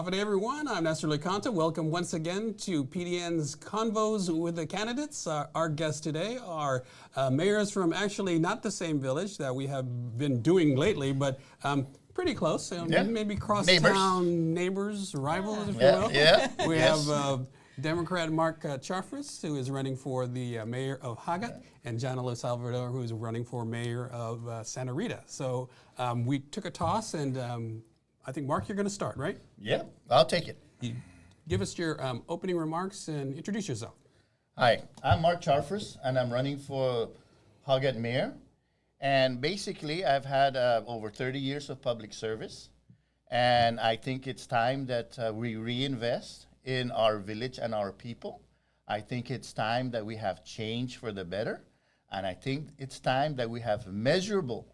Top of the day, everyone. I'm Nestor LeConte. Welcome once again to PDN's Convos with the Candidates. Our guests today are mayors from actually not the same village that we have been doing lately, but pretty close. Maybe cross-town neighbors, rivals, if you will. We have Democrat Mark Charfris, who is running for the mayor of Hagat, and John Salvador, who is running for mayor of Santa Rita. So we took a toss, and I think, Mark, you're going to start, right? Yeah, I'll take it. Give us your opening remarks and introduce yourself. Hi, I'm Mark Charfris, and I'm running for Hagat Mayor. And basically, I've had over 30 years of public service, and I think it's time that we reinvest in our village and our people. I think it's time that we have change for the better, and I think it's time that we have measurable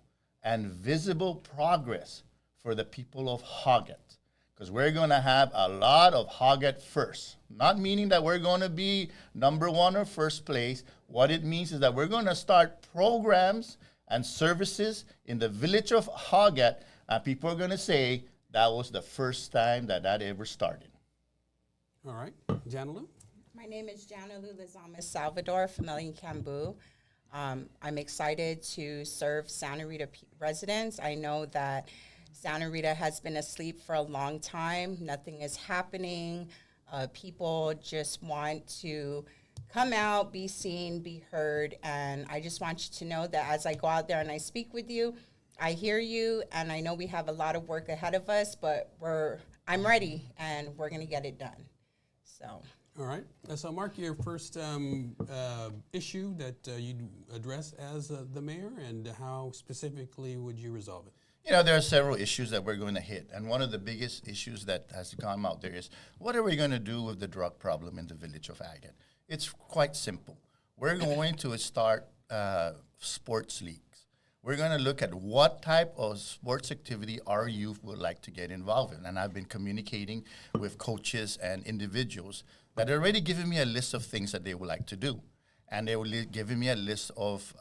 and visible progress for the people of Hagat, because we're going to have a lot of Hagat first. Not meaning that we're going to be number one or first place. What it means is that we're going to start programs and services in the village of Hagat, and people are going to say that was the first time that ever started. All right. Janalu? My name is Janalu Lazamas Salvador from Cambu. I'm excited to serve Santa Rita residents. I know that Santa Rita has been asleep for a long time. Nothing is happening. People just want to come out, be seen, be heard. And I just want you to know that as I go out there and I speak with you, I hear you, and I know we have a lot of work ahead of us, but I'm ready, and we're going to get it done. So. All right. So, Mark, your first issue that you'd address as the mayor, and how specifically would you resolve it? You know, there are several issues that we're going to hit, and one of the biggest issues that has come out there is, what are we going to do with the drug problem in the village of Hagat? It's quite simple. We're going to start sports leagues. We're going to look at what type of sports activity our youth would like to get involved in, and I've been communicating with coaches and individuals that are already giving me a list of things that they would like to do. And they were giving me a list of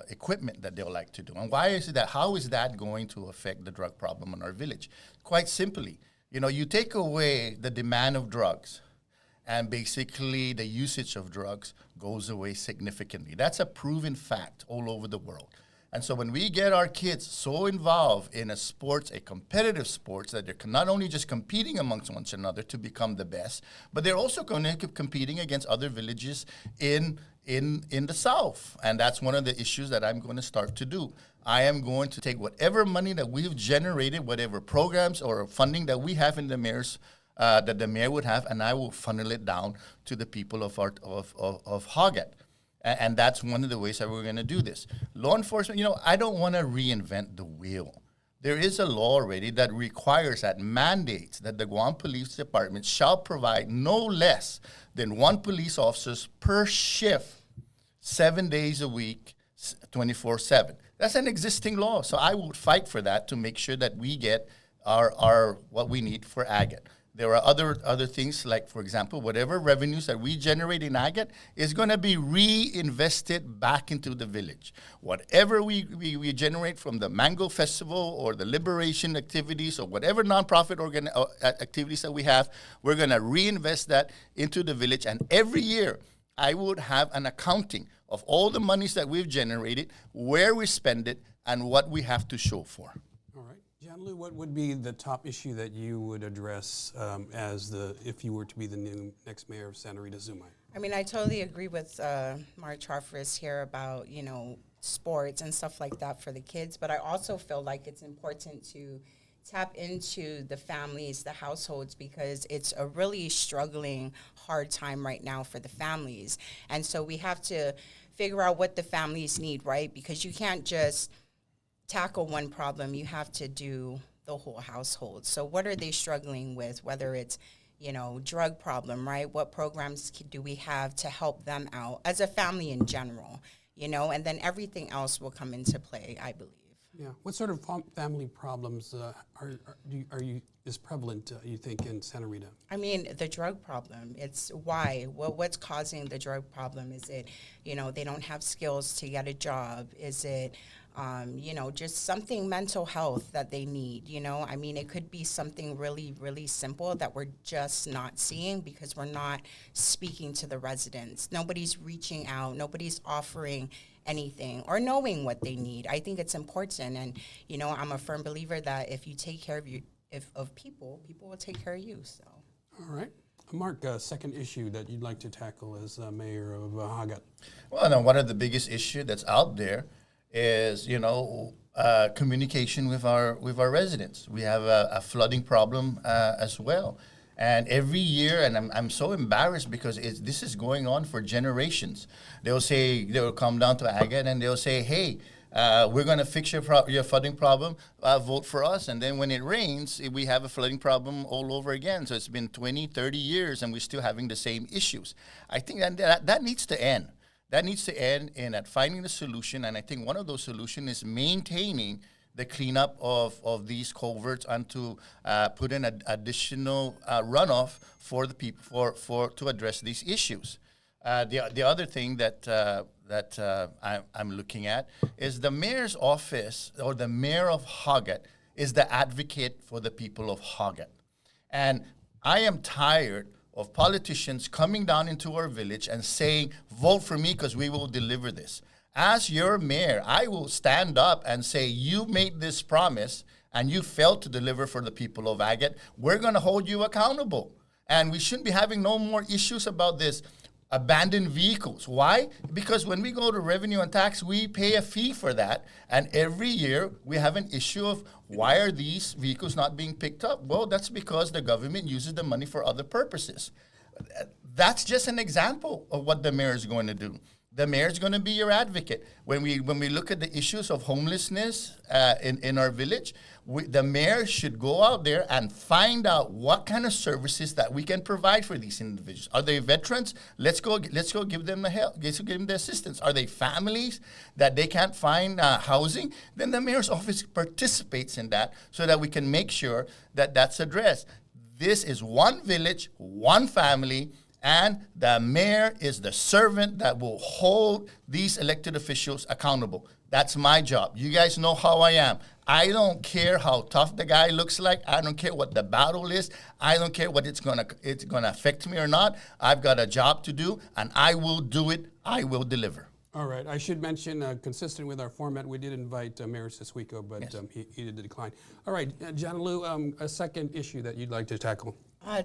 equipment that they would like to do. And why is it that? How is that going to affect the drug problem in our village? Quite simply, you know, you take away the demand of drugs, and basically the usage of drugs goes away significantly. That's a proven fact all over the world. And so when we get our kids so involved in a competitive sports, that they're not only just competing amongst one another to become the best, but they're also going to keep competing against other villages in the South. And that's one of the issues that I'm going to start to do. I am going to take whatever money that we've generated, whatever programs or funding that we have in the mayor's that the mayor would have, and I will funnel it down to the people of Hagat. And that's one of the ways that we're going to do this. Law enforcement, you know, I don't want to reinvent the wheel. There is a law already that requires, that mandates that the Guam Police Department shall provide no less than one police officer per shift, 7 days a week, 24/7. That's an existing law. So I would fight for that to make sure that we get our what we need for Hagat. There are other things, like, for example, whatever revenues that we generate in Hagat is going to be reinvested back into the village. Whatever we generate from the Mango Festival or the Liberation activities or whatever nonprofit activities that we have, we're going to reinvest that into the village. And every year, I would have an accounting of all the monies that we've generated, where we spend it, and what we have to show for. Janalu, what would be the top issue that you would address if you were to be the next mayor of Santa Rita Zumai? I mean, I totally agree with Mark Charfris here about, you know, sports and stuff like that for the kids, but I also feel like it's important to tap into the families, the households, because it's a really struggling, hard time right now for the families. And so we have to figure out what the families need, right? Because you can't just tackle one problem, you have to do the whole household. So what are they struggling with, whether it's, you know, drug problem, right? What programs do we have to help them out as a family in general, you know, and then everything else will come into play, I believe. Yeah. What sort of family problems is prevalent, you think, in Santa Rita? I mean, the drug problem. It's why. What's causing the drug problem? Is it, you know, they don't have skills to get a job? Is it Just something mental health that they need, I mean, it could be something really, really simple that we're just not seeing because we're not speaking to the residents. Nobody's reaching out. Nobody's offering anything or knowing what they need. I think it's important. And, I'm a firm believer that if you take care of people, people will take care of you. So. All right. Mark, second issue that you'd like to tackle as mayor of Hagat. Well, no, one of the biggest issues that's out there is, communication with our residents. We have a flooding problem as well. And every year, and I'm so embarrassed because this is going on for generations. They'll come down to Hagat and they'll say, hey, we're going to fix your flooding problem, vote for us. And then when it rains, we have a flooding problem all over again. So it's been 20, 30 years and we're still having the same issues. I think that needs to end. That needs to end in at finding the solution. And I think one of those solutions is maintaining the cleanup of these culverts and to put in additional runoff for the people to address these issues. The other thing that I'm looking at is the mayor's office, or the mayor of Hagat is the advocate for the people of Hagat. And I am tired of politicians coming down into our village and saying, vote for me because we will deliver this. As your mayor, I will stand up and say, you made this promise and you failed to deliver for the people of Hagat. We're going to hold you accountable. And we shouldn't be having no more issues about this. Abandoned vehicles. Why? Because when we go to revenue and tax, we pay a fee for that. And every year we have an issue of why are these vehicles not being picked up? Well, that's because the government uses the money for other purposes. That's just an example of what the mayor is going to do. The mayor is going to be your advocate. When we look at the issues of homelessness in our village, the mayor should go out there and find out what kind of services that we can provide for these individuals. Are they veterans? Let's go give them the help. Let's give them the assistance. Are they families that they can't find housing? Then the mayor's office participates in that so that we can make sure that that's addressed. This is one village, one family, and the mayor is the servant that will hold these elected officials accountable. That's my job. You guys know how I am. I don't care how tough the guy looks like. I don't care what the battle is. I don't care what it's gonna affect me or not. I've got a job to do, and I will do it. I will deliver. All right. I should mention, consistent with our format, we did invite Mayor Siswico, but Yes. He did decline. All right, John Lou, a second issue that you'd like to tackle.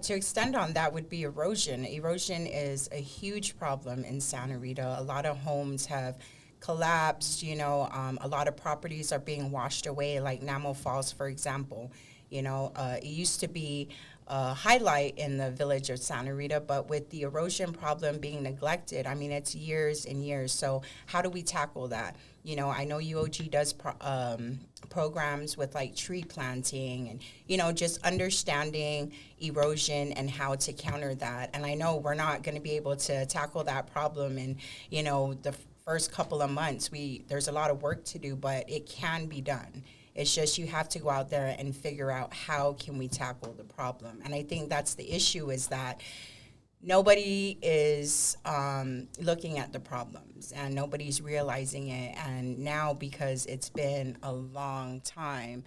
To extend on that would be erosion. Erosion is a huge problem in Santa Rita. A lot of homes have collapsed, a lot of properties are being washed away, like Namo Falls, for example. It used to be a highlight in the village of Santa Rita, but with the erosion problem being neglected, I mean, it's years and years. So how do we tackle that? I know UOG does programs with like tree planting and, just understanding erosion and how to counter that. And I know we're not going to be able to tackle that problem in, the first couple of months. There's a lot of work to do, but it can be done. It's just you have to go out there and figure out how can we tackle the problem. And I think that's the issue, is that nobody is looking at the problems and nobody's realizing it. And now, because it's been a long time,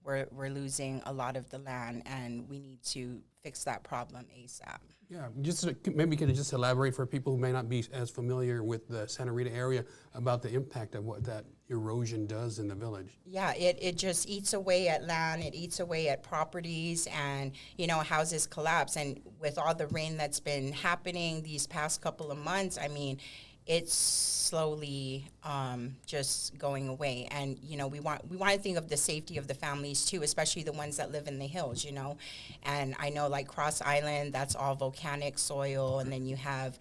we're losing a lot of the land, and we need to fix that problem ASAP. Yeah, just maybe can you just elaborate for people who may not be as familiar with the Santa Rita area about the impact of what that erosion does in the village? Yeah, it just eats away at land, it eats away at properties, and, houses collapse. And with all the rain that's been happening these past couple of months, I mean, it's slowly just going away. And, we want to think of the safety of the families too, especially the ones that live in the hills, And I know, like Cross Island, that's all volcanic soil, and then you have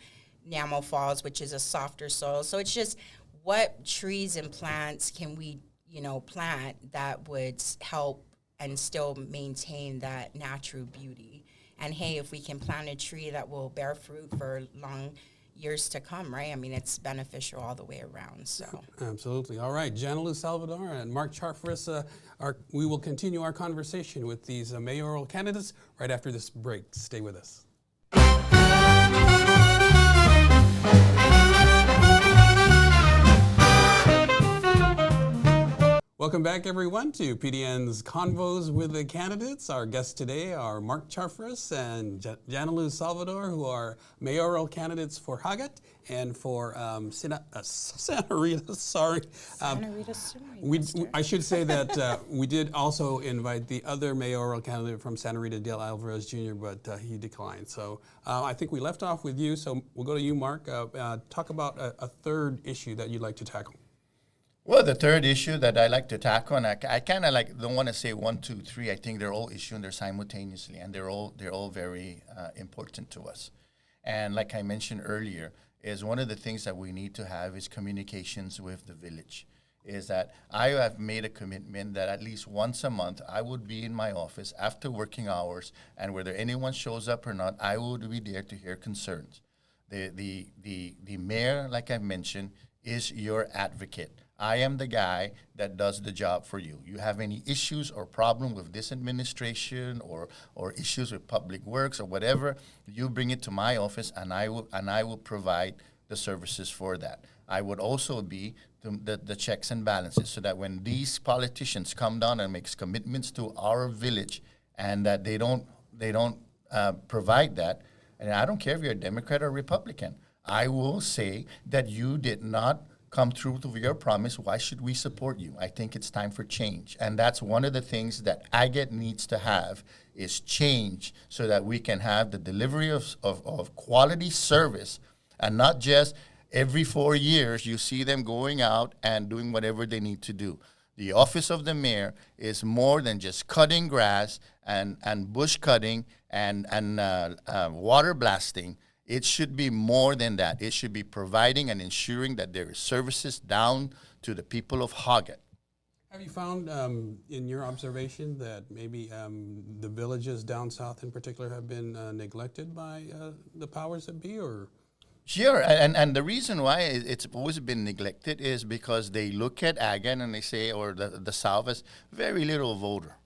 Namo Falls, which is a softer soil. So it's just, what trees and plants can we, plant that would help and still maintain that natural beauty? And hey, if we can plant a tree that will bear fruit for long years to come, right? I mean, it's beneficial all the way around. So Absolutely. All right, Janalu Salvador and Mark Charfris, we will continue our conversation with these mayoral candidates right after this break. Stay with us. Welcome back, everyone, to PDN's Convos with the Candidates. Our guests today are Mark Charfris and Janaluz Salvador, who are mayoral candidates for Hagat and for Santa Rita. Sorry. Santa Rita, I should say that we did also invite the other mayoral candidate from Santa Rita, Dale Alvarez Jr., but he declined. So I think we left off with you, so we'll go to you, Mark. Talk about a third issue that you'd like to tackle. Well, the third issue that I like to tackle, and I kind of like don't want to say 1, 2, 3. I think they're all issues and they're simultaneously, and they're all very important to us. And like I mentioned earlier, is one of the things that we need to have is communications with the village. Is that I have made a commitment that at least once a month I would be in my office after working hours, and whether anyone shows up or not, I would be there to hear concerns. The mayor, like I mentioned, is your advocate. I am the guy that does the job for you. You have any issues or problem with this administration or issues with public works or whatever, you bring it to my office, and I will provide the services for that. I would also be the checks and balances, so that when these politicians come down and makes commitments to our village and that they don't provide that, and I don't care if you're a Democrat or Republican, I will say that you did not come through to your promise. Why should we support you? I think it's time for change. And that's one of the things that Hagat needs to have is change, so that we can have the delivery of quality service, and not just every 4 years you see them going out and doing whatever they need to do. The office of the mayor is more than just cutting grass and bush cutting and water blasting. It should be more than that. It should be providing and ensuring that there is services down to the people of Hagat. Have you found, in your observation, that maybe the villages down south in particular have been neglected by the powers that be, or? Sure, and the reason why it's always been neglected is because they look at Hagat and they say, or the South, as very little voter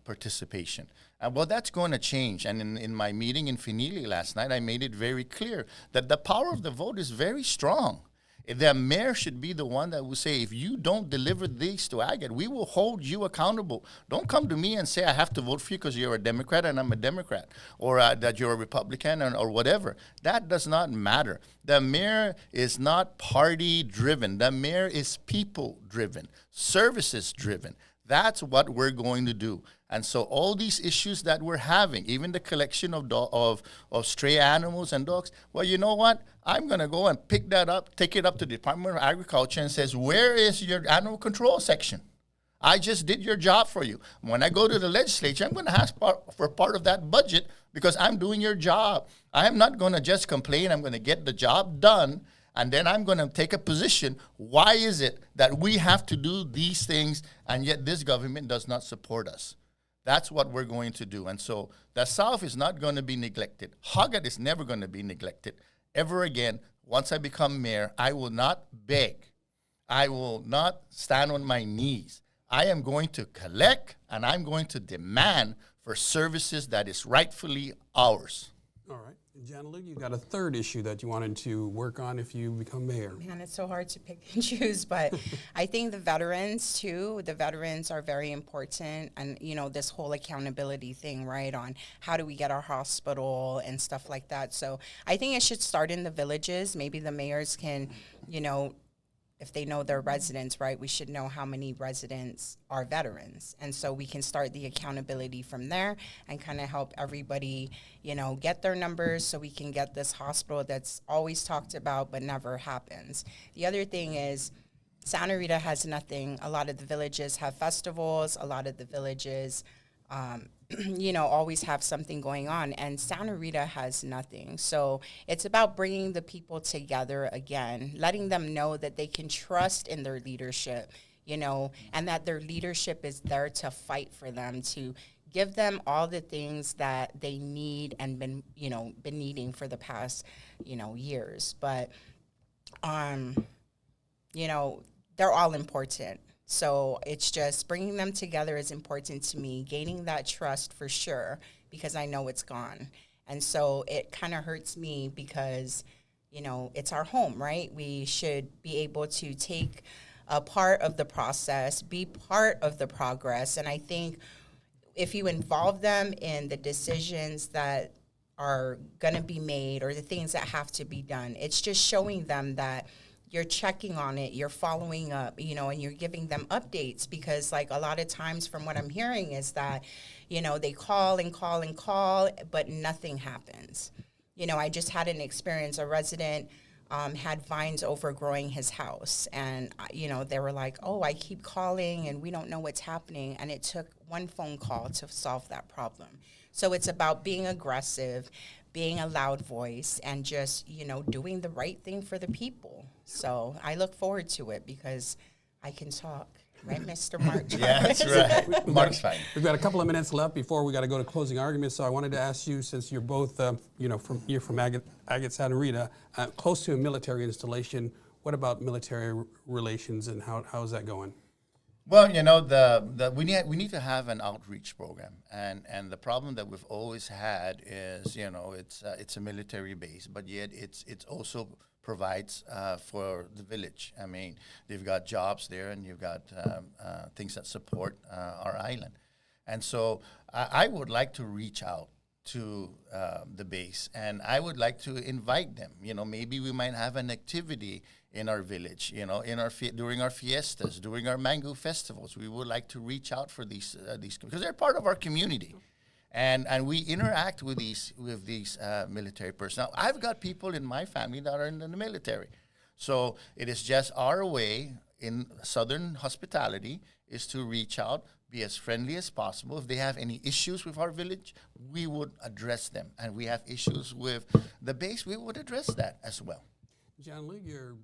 participation. Well, that's going to change. And in my meeting in Finili last night, I made it very clear that the power of the vote is very strong. The mayor should be the one that will say, if you don't deliver these to Hagat, we will hold you accountable. Don't come to me and say I have to vote for you because you're a Democrat and I'm a Democrat, or that you're a Republican or whatever. That does not matter. The mayor is not party-driven. The mayor is people-driven, services-driven. That's what we're going to do. And so all these issues that we're having, even the collection of stray animals and dogs, well, you know what? I'm going to go and pick that up, take it up to the Department of Agriculture and says, where is your animal control section? I just did your job for you. When I go to the legislature, I'm going to ask for part of that budget because I'm doing your job. I am not going to just complain. I'm going to get the job done. And then I'm going to take a position. Why is it that we have to do these things and yet this government does not support us? That's what we're going to do. And so the South is not going to be neglected. Hagat is never going to be neglected ever again. Once I become mayor, I will not beg. I will not stand on my knees. I am going to collect and I'm going to demand for services that is rightfully ours. All right. Janaluz, you got a third issue that you wanted to work on if you become mayor. Man, it's so hard to pick and choose, but I think the veterans are very important, and this whole accountability thing, right, on how do we get our hospital and stuff like that. So I think it should start in the villages. Maybe the mayors can, if they know their residents, right, we should know how many residents are veterans. And so we can start the accountability from there and kind of help everybody, get their numbers so we can get this hospital that's always talked about but never happens. The other thing is Santa Rita has nothing. A lot of the villages have festivals. A lot of the villages, always have something going on, and Santa Rita has nothing. So it's about bringing the people together again, letting them know that they can trust in their leadership, and that their leadership is there to fight for them, to give them all the things that they need and been needing for the past, years. But, they're all important. So it's just bringing them together is important to me, gaining that trust for sure, because I know it's gone. And so it kind of hurts me because, it's our home, right? We should be able to take a part of the process, be part of the progress. And I think if you involve them in the decisions that are going to be made or the things that have to be done, it's just showing them that you're checking on it, you're following up, you know, and you're giving them updates. Because like a lot of times from what I'm hearing is that, you know, they call and call and call, but nothing happens. You know, I just had an experience, a resident had vines overgrowing his house. And, you know, they were like, oh, I keep calling and we don't know what's happening. And it took one phone call to solve that problem. So it's about being aggressive, being a loud voice, and just, you know, doing the right thing for the people. So I look forward to it because I can talk. Right, Mr. Mark? Yeah, that's right. Mark's fine. We've got a couple of minutes left before we got to go to closing arguments. So I wanted to ask you, since you're both, you're from Hagat Santa Rita, close to a military installation. What about military relations, and how is that going? Well, you know, we need to have an outreach program, and the problem that we've always had is, you know, it's a military base, but yet it's also provides for the village. I mean, they've got jobs there, and you've got things that support our island, and so I would like to reach out to the base, and I would like to invite them. You know, maybe we might have an activity in our village, you know, during our fiestas, during our mango festivals. We would like to reach out for these because they're part of our community, and we interact with these military personnel. I've got people in my family that are in the military, so it is just our way in Southern hospitality is to reach out, be as friendly as possible. If they have any issues with our village, we would address them, and we have issues with the base, we would address that as well. John Lee, your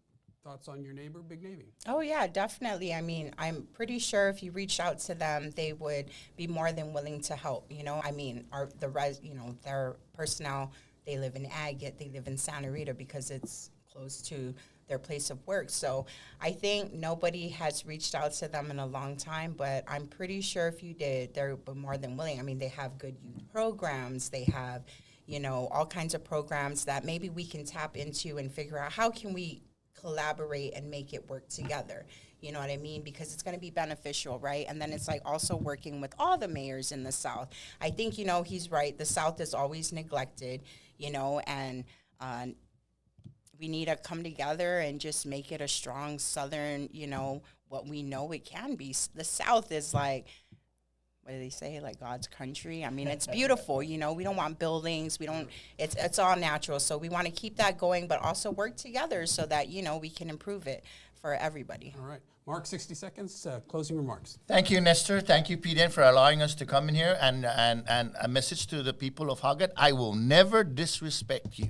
thoughts on your neighbor, Big Navy? Oh, yeah, definitely. I mean, I'm pretty sure if you reached out to them, they would be more than willing to help. You know, I mean, their personnel, they live in Hagat, they live in Santa Rita because it's close to their place of work. So I think nobody has reached out to them in a long time, but I'm pretty sure if you did, they're more than willing. I mean, they have good youth programs. They have, you know, all kinds of programs that maybe we can tap into and figure out how can we collaborate and make it work together. You know what I mean? Because it's going to be beneficial, right? And then it's like also working with all the mayors in the South. I think, you know, he's right. The South is always neglected, you know, and we need to come together and just make it a strong Southern, you know, what we know it can be. The South is like, what do they say, like God's country? I mean, it's beautiful, you know. We don't want buildings. It's all natural. So we want to keep that going, but also work together so that, you know, we can improve it for everybody. All right. Mark, 60 seconds, closing remarks. Thank you, Nestor. Thank you, PDN, for allowing us to come in here. And a message to the people of Hagat: I will never disrespect you.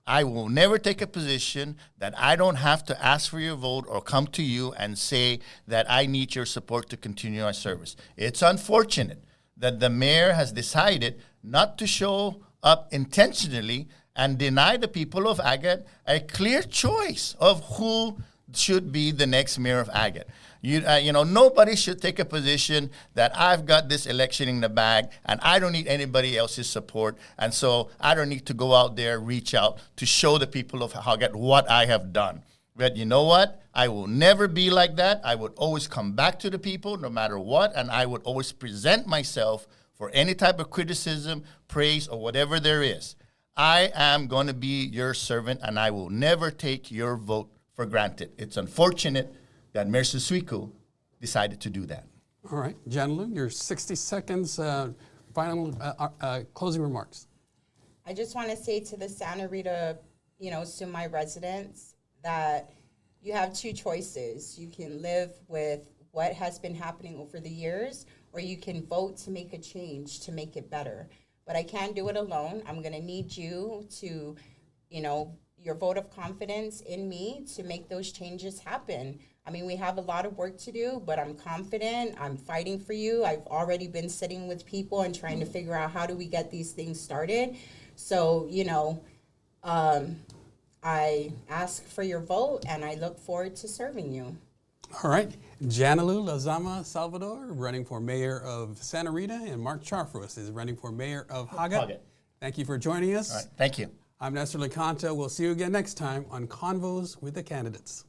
I will never take a position that I don't have to ask for your vote or come to you and say that I need your support to continue our service. It's unfortunate that the mayor has decided not to show up intentionally and deny the people of Hagat a clear choice of who should be the next mayor of Hagat. You know, nobody should take a position that I've got this election in the bag and I don't need anybody else's support, and so I don't need to go out there, reach out to show the people of Hagat what I have done. But you know what? I will never be like that. I would always come back to the people no matter what, and I would always present myself for any type of criticism, praise, or whatever there is. I am going to be your servant, and I will never take your vote for granted. It's unfortunate that Mayor Susuiku decided to do that. All right. John Lee, your 60 seconds, final closing remarks. I just want to say to the Santa Rita, you know, to my residents, that you have two choices. You can live with what has been happening over the years, or you can vote to make a change, to make it better. But I can't do it alone. I'm going to need you to, you know, your vote of confidence in me to make those changes happen. I mean, we have a lot of work to do, but I'm confident. I'm fighting for you. I've already been sitting with people and trying to figure out how do we get these things started. So, you know, I ask for your vote, and I look forward to serving you. All right. Janilu Lazama Salvador running for mayor of Santa Rita, and Mark Charfros is running for mayor of Hagat. Thank you for joining us. All right. Thank you. I'm Nestor LeConta. We'll see you again next time on Convos with the Candidates.